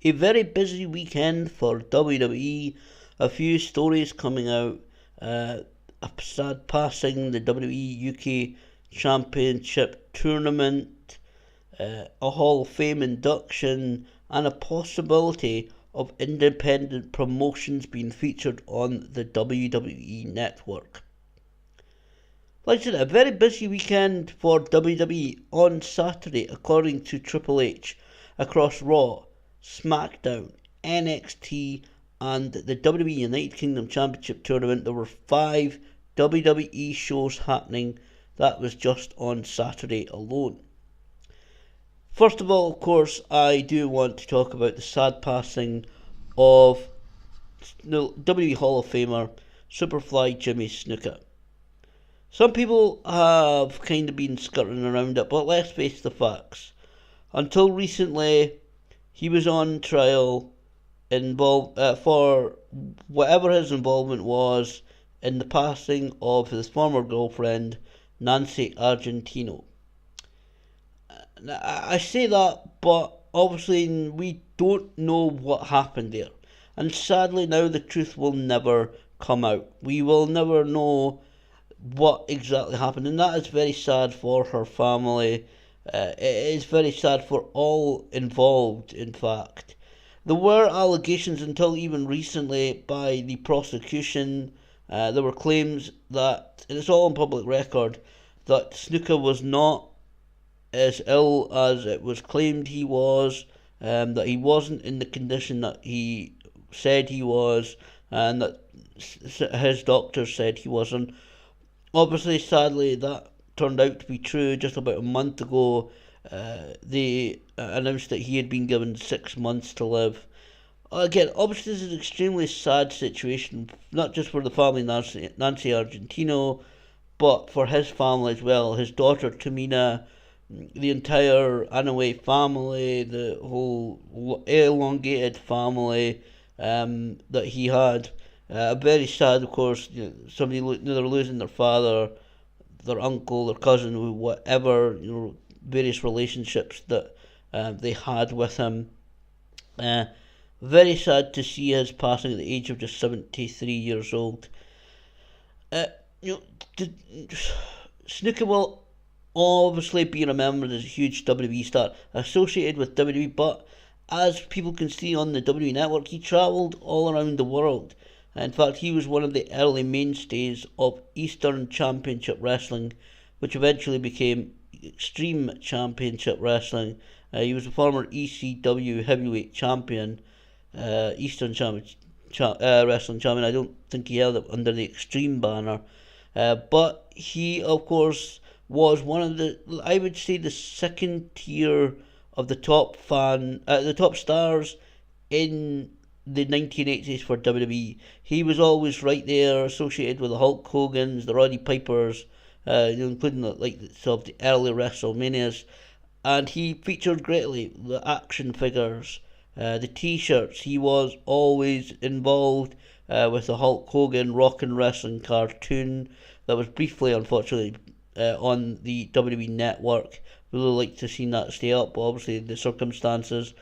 A very busy weekend for WWE. A few stories coming out. A sad passing, the WWE UK Championship tournament, a Hall of Fame induction, and a possibility of independent promotions being featured on the WWE network. Like I said, a very busy weekend for WWE on Saturday, according to Triple H, across Raw, SmackDown, NXT, and the WWE United Kingdom Championship Tournament. There were 5 WWE shows happening. That was just on Saturday alone. First of all, of course, I do want to talk about the sad passing of WWE Hall of Famer Superfly Jimmy Snuka. Some people have kind of been skirting around it, but let's face the facts. Until recently, he was on trial for whatever his involvement was in the passing of his former girlfriend, Nancy Argentino. I say that, but obviously we don't know what happened there. And sadly, now the truth will never come out. We will never know what exactly happened, and that is very sad for her family. It is very sad for all involved, in fact. There were allegations until even recently by the prosecution. There were claims that, and it's all on public record, that Snuka was not as ill as it was claimed he was, that he wasn't in the condition that he said he was, and that his doctor said he wasn't. Obviously, sadly, that turned out to be true. Just about a month ago, they announced that he had been given 6 months to live. Again, obviously, this is an extremely sad situation, not just for the family Nancy Argentino, but for his family as well. His daughter Tamina, the entire Anaway family, the whole elongated family that he had. Very sad, of course. Somebody they're losing their father, their uncle, their cousin, whatever, various relationships that they had with him. Very sad to see his passing at the age of just 73 years old. Uh, you know, Snuka will obviously be remembered as a huge WWE star associated with WWE, but as people can see on the WWE network, he travelled all around the world. In fact, he was one of the early mainstays of Eastern Championship Wrestling, which eventually became Extreme Championship Wrestling. He was a former ECW Heavyweight Champion, Eastern Wrestling Champion. I don't think he held it under the Extreme banner, but he, of course, was one of I would say, the second tier of the the top stars in the 1980s for WWE. He was always right there, associated with the Hulk Hogan's, the Roddy Pipers, including some of the early WrestleManias, and he featured greatly the action figures, the T-shirts. He was always involved with the Hulk Hogan Rock and Wrestling cartoon that was briefly, unfortunately, on the WWE network. Really like to see that stay up, but obviously the circumstances.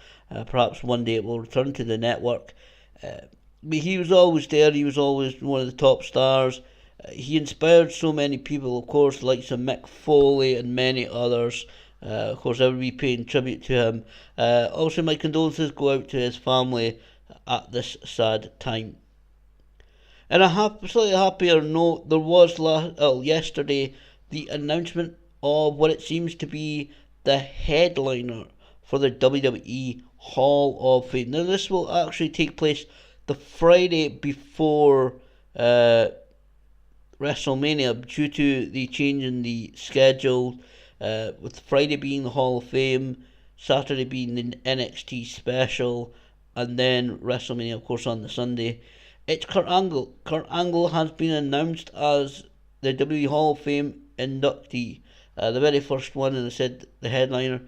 Perhaps one day it will return to the network. But he was always there. He was always one of the top stars. He inspired so many people, of course, the likes of Mick Foley and many others. Of course, I will be paying tribute to him. Also, my condolences go out to his family at this sad time. And a slightly happier note, there was yesterday the announcement of what it seems to be the headliner for the WWE Hall of Fame. Now, this will actually take place the Friday before WrestleMania due to the change in the schedule, with Friday being the Hall of Fame, Saturday being the NXT special, and then WrestleMania, of course, on the Sunday. It's Kurt Angle. Kurt Angle has been announced as the WWE Hall of Fame inductee, the very first one, and I said the headliner.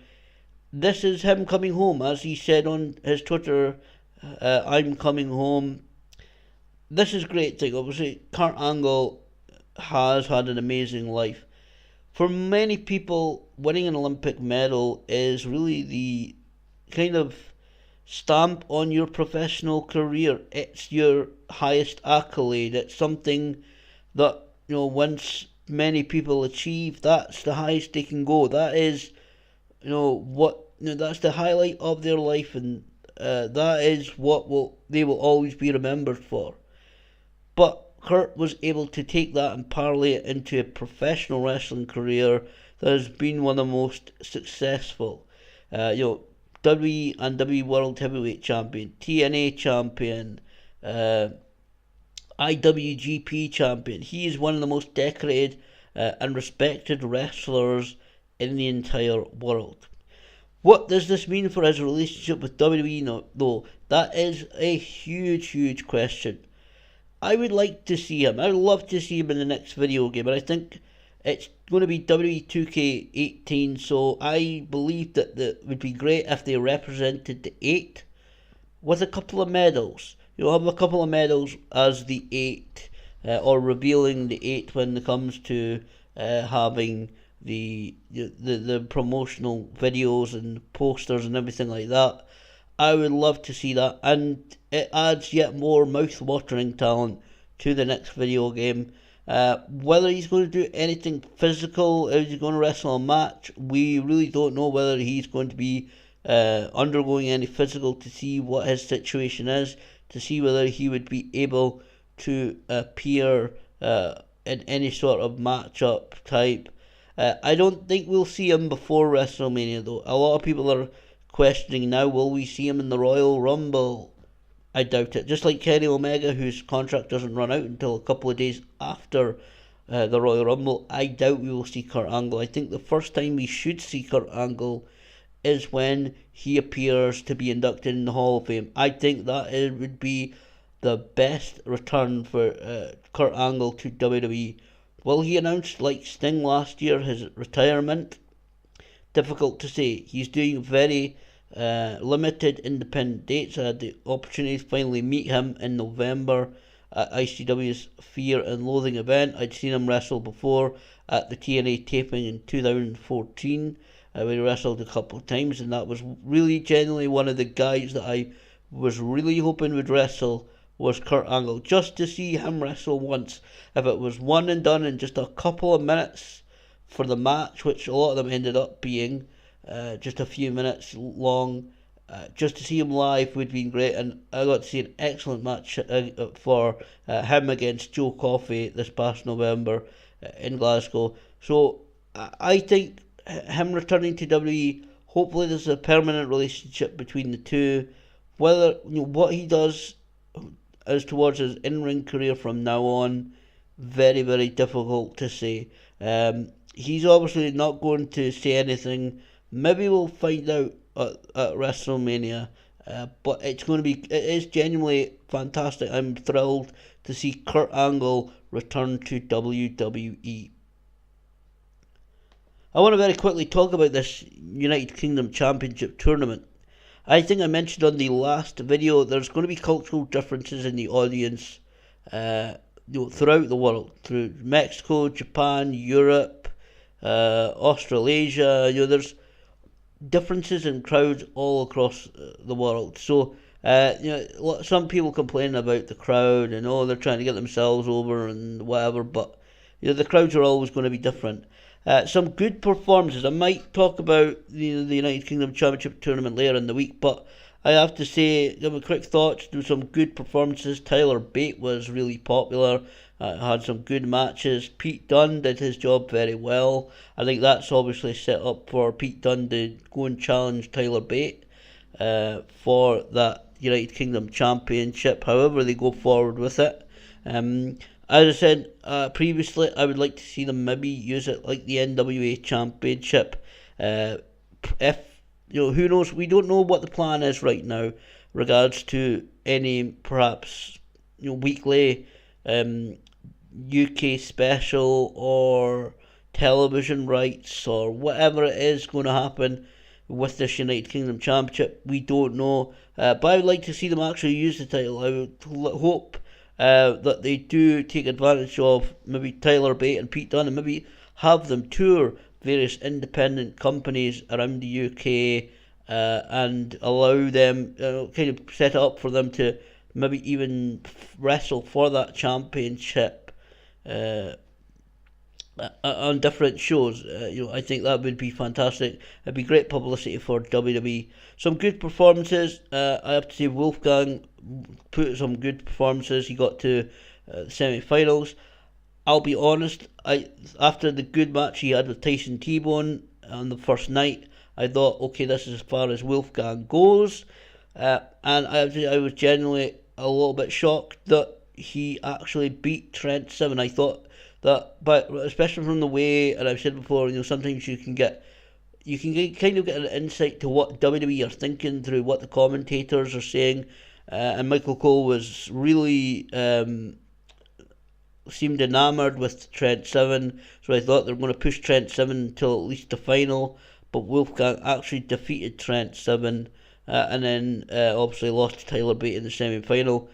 This is him coming home, as he said on his Twitter, I'm coming home. This is a great thing. Obviously, Kurt Angle has had an amazing life. For many people, winning an Olympic medal is really the kind of stamp on your professional career. It's your highest accolade. It's something that, once many people achieve, that's the highest they can go. That is, that's the highlight of their life, and that is what they will always be remembered for. But Kurt was able to take that and parlay it into a professional wrestling career that has been one of the most successful. WWE and WWE World Heavyweight Champion, TNA Champion, IWGP Champion. He is one of the most decorated and respected wrestlers in the entire world. What does this mean for his relationship with WWE, though? That is a huge, huge question. I would like to see him. I would love to see him in the next video game, and I think it's going to be WWE 2K18, so I believe that it would be great if they represented the 8 with a couple of medals. Have a couple of medals as the 8, or revealing the 8 when it comes to having the promotional videos and posters and everything like that. I would love to see that, and it adds yet more mouth-watering talent to the next video game. Whether he's going to do anything physical, is he going to wrestle a match, we really don't know. Whether he's going to be undergoing any physical, to see what his situation is, to see whether he would be able to appear in any sort of matchup type. I don't think we'll see him before WrestleMania, though. A lot of people are questioning now, will we see him in the Royal Rumble? I doubt it. Just like Kenny Omega, whose contract doesn't run out until a couple of days after the Royal Rumble, I doubt we will see Kurt Angle. I think the first time we should see Kurt Angle is when he appears to be inducted in the Hall of Fame. I think that it would be the best return for Kurt Angle to WWE. Will he announce, like Sting last year, his retirement? Difficult to say. He's doing very limited independent dates. I had the opportunity to finally meet him in November at ICW's Fear and Loathing event. I'd seen him wrestle before at the TNA taping in 2014. We wrestled a couple of times, and that was really genuinely one of the guys that I was really hoping would wrestle was Kurt Angle. Just to see him wrestle once. If it was one and done in just a couple of minutes for the match, which a lot of them ended up being just a few minutes long, just to see him live would have been great. And I got to see an excellent match for him against Joe Coffey this past November in Glasgow. So I think him returning to WWE, hopefully there's a permanent relationship between the two. Whether what he does as towards his in-ring career from now on, very, very difficult to say. He's obviously not going to say anything. Maybe we'll find out at WrestleMania, but it is genuinely fantastic. I'm thrilled to see Kurt Angle return to WWE. I want to very quickly talk about this United Kingdom Championship tournament. I think I mentioned on the last video there's going to be cultural differences in the audience throughout the world, through Mexico, Japan, Europe, Australasia. There's differences in crowds all across the world. So some people complain about the crowd and they're trying to get themselves over and whatever, but the crowds are always going to be different. Some good performances. I might talk about the United Kingdom Championship tournament later in the week, but I have to say, give a quick thoughts. There were some good performances. Tyler Bate was really popular. Had some good matches. Pete Dunne did his job very well. I think that's obviously set up for Pete Dunne to go and challenge Tyler Bate for that United Kingdom Championship, however they go forward with it. As I said previously, I would like to see them maybe use it like the NWA Championship. If who knows? We don't know what the plan is right now, regards to any perhaps weekly UK special or television rights or whatever it is going to happen with this United Kingdom Championship. We don't know, but I would like to see them actually use the title. I would hope that they do take advantage of maybe Tyler Bate and Pete Dunne, and maybe have them tour various independent companies around the UK and allow them, kind of set it up for them to maybe even wrestle for that championship uh, on different shows. I think that would be fantastic. It'd be great publicity for WWE. Some good performances. I have to say, Wolfgang put some good performances. He got to the semi-finals. I'll be honest. After the good match he had with Tyson T-Bone on the first night, I thought, okay, this is as far as Wolfgang goes, and I was genuinely a little bit shocked that he actually beat Trent Seven. I thought that, but especially from the way, and I've said before, sometimes kind of get an insight to what WWE are thinking through what the commentators are saying, and Michael Cole was really seemed enamoured with Trent Seven, so I thought they were going to push Trent Seven until at least the final, but Wolfgang actually defeated Trent Seven, and then obviously lost to Tyler Bate in the semi-final.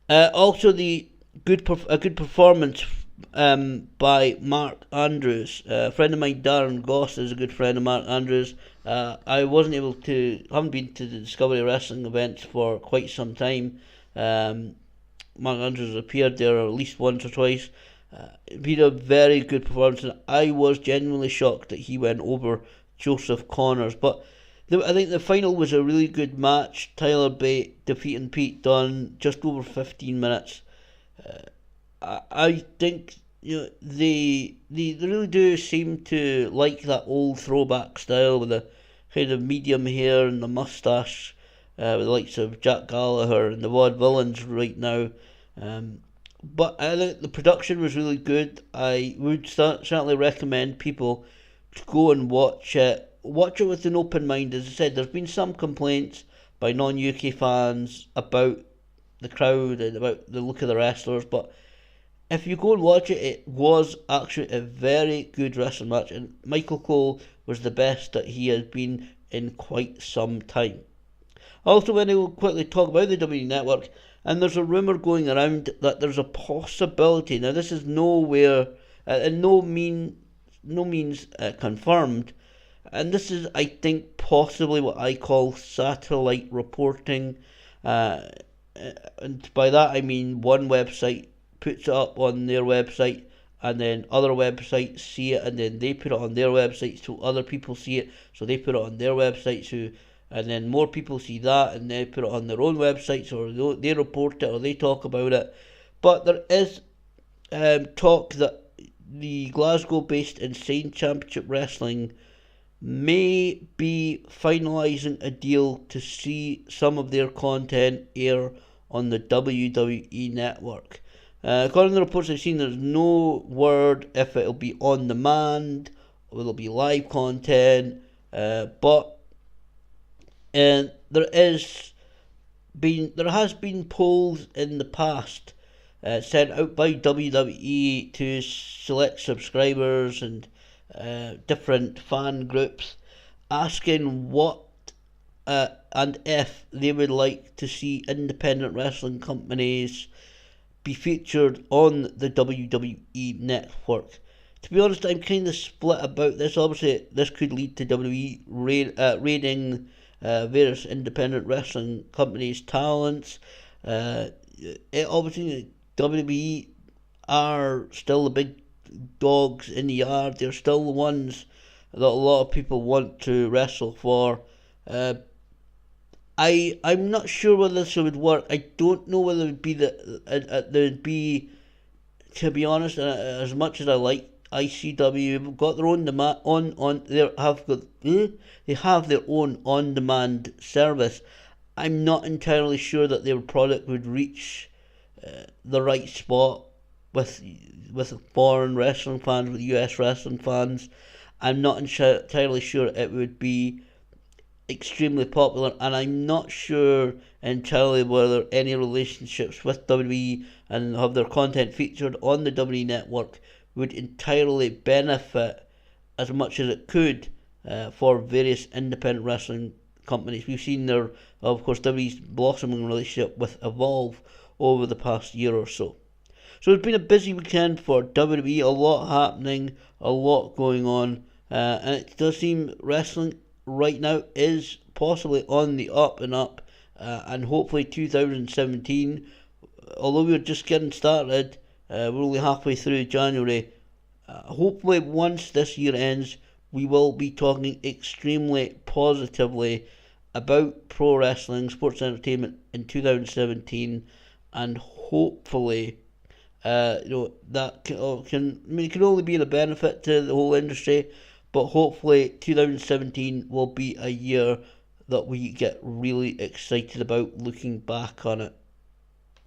Also, a good performance by Mark Andrews. A friend of mine, Darren Goss, is a good friend of Mark Andrews. I haven't been to the Discovery Wrestling events for quite some time. Mark Andrews appeared there at least once or twice. He had a very good performance, and I was genuinely shocked that he went over Joseph Connors. But I think the final was a really good match. Tyler Bate defeating Pete Dunne, just over 15 minutes. I think they really do seem to like that old throwback style with the kind of medium hair and the moustache, with the likes of Jack Gallagher and the Vaudevillains right now. But I think the production was really good. I would certainly recommend people to go and watch it. Watch it with an open mind. As I said, there's been some complaints by non-UK fans about the crowd and about the look of the wrestlers, but if you go and watch it, it was actually a very good wrestling match, and Michael Cole was the best that he has been in quite some time. I also want to quickly talk about the WWE Network, and there's a rumour going around that there's a possibility. Now, this is nowhere, in no means confirmed, and this is, I think, possibly what I call satellite reporting. And by that I mean one website puts it up on their website, and then other websites see it, and then they put it on their website, so other people see it, so they put it on their website, and then more people see that, and they put it on their own websites, or they report it, or they talk about it. But there is talk that the Glasgow-based Insane Championship Wrestling may be finalising a deal to see some of their content air on the WWE Network. According to the reports I've seen, there's no word if it'll be on demand or it'll be live content, but there has been polls in the past sent out by WWE to select subscribers and different fan groups, asking what and if they would like to see independent wrestling companies be featured on the WWE Network. To be honest, I'm kind of split about this. Obviously, this could lead to WWE raiding various independent wrestling companies' talents. Obviously, WWE are still the big dogs in the yard. They're still the ones that a lot of people want to wrestle for. I'm not sure whether this would work. I don't know whether it would be there'd be, to be honest, as much as I like ICW, they've got their own demand they have their own on-demand service. I'm not entirely sure that their product would reach the right spot with foreign wrestling fans, with US wrestling fans. I'm not entirely sure it would be extremely popular, and I'm not sure entirely whether any relationships with WWE and have their content featured on the WWE Network would entirely benefit as much as it could for various independent wrestling companies. We've seen their, of course, WWE's blossoming relationship with Evolve over the past year or so. So it's been a busy weekend for WWE, a lot happening, a lot going on, and it does seem wrestling right now is possibly on the up and up, and hopefully 2017, although we're just getting started, we're only halfway through January. Hopefully, once this year ends, we will be talking extremely positively about pro wrestling, sports entertainment in 2017, and hopefully, that it can only be a benefit to the whole industry, but hopefully 2017 will be a year that we get really excited about looking back on it.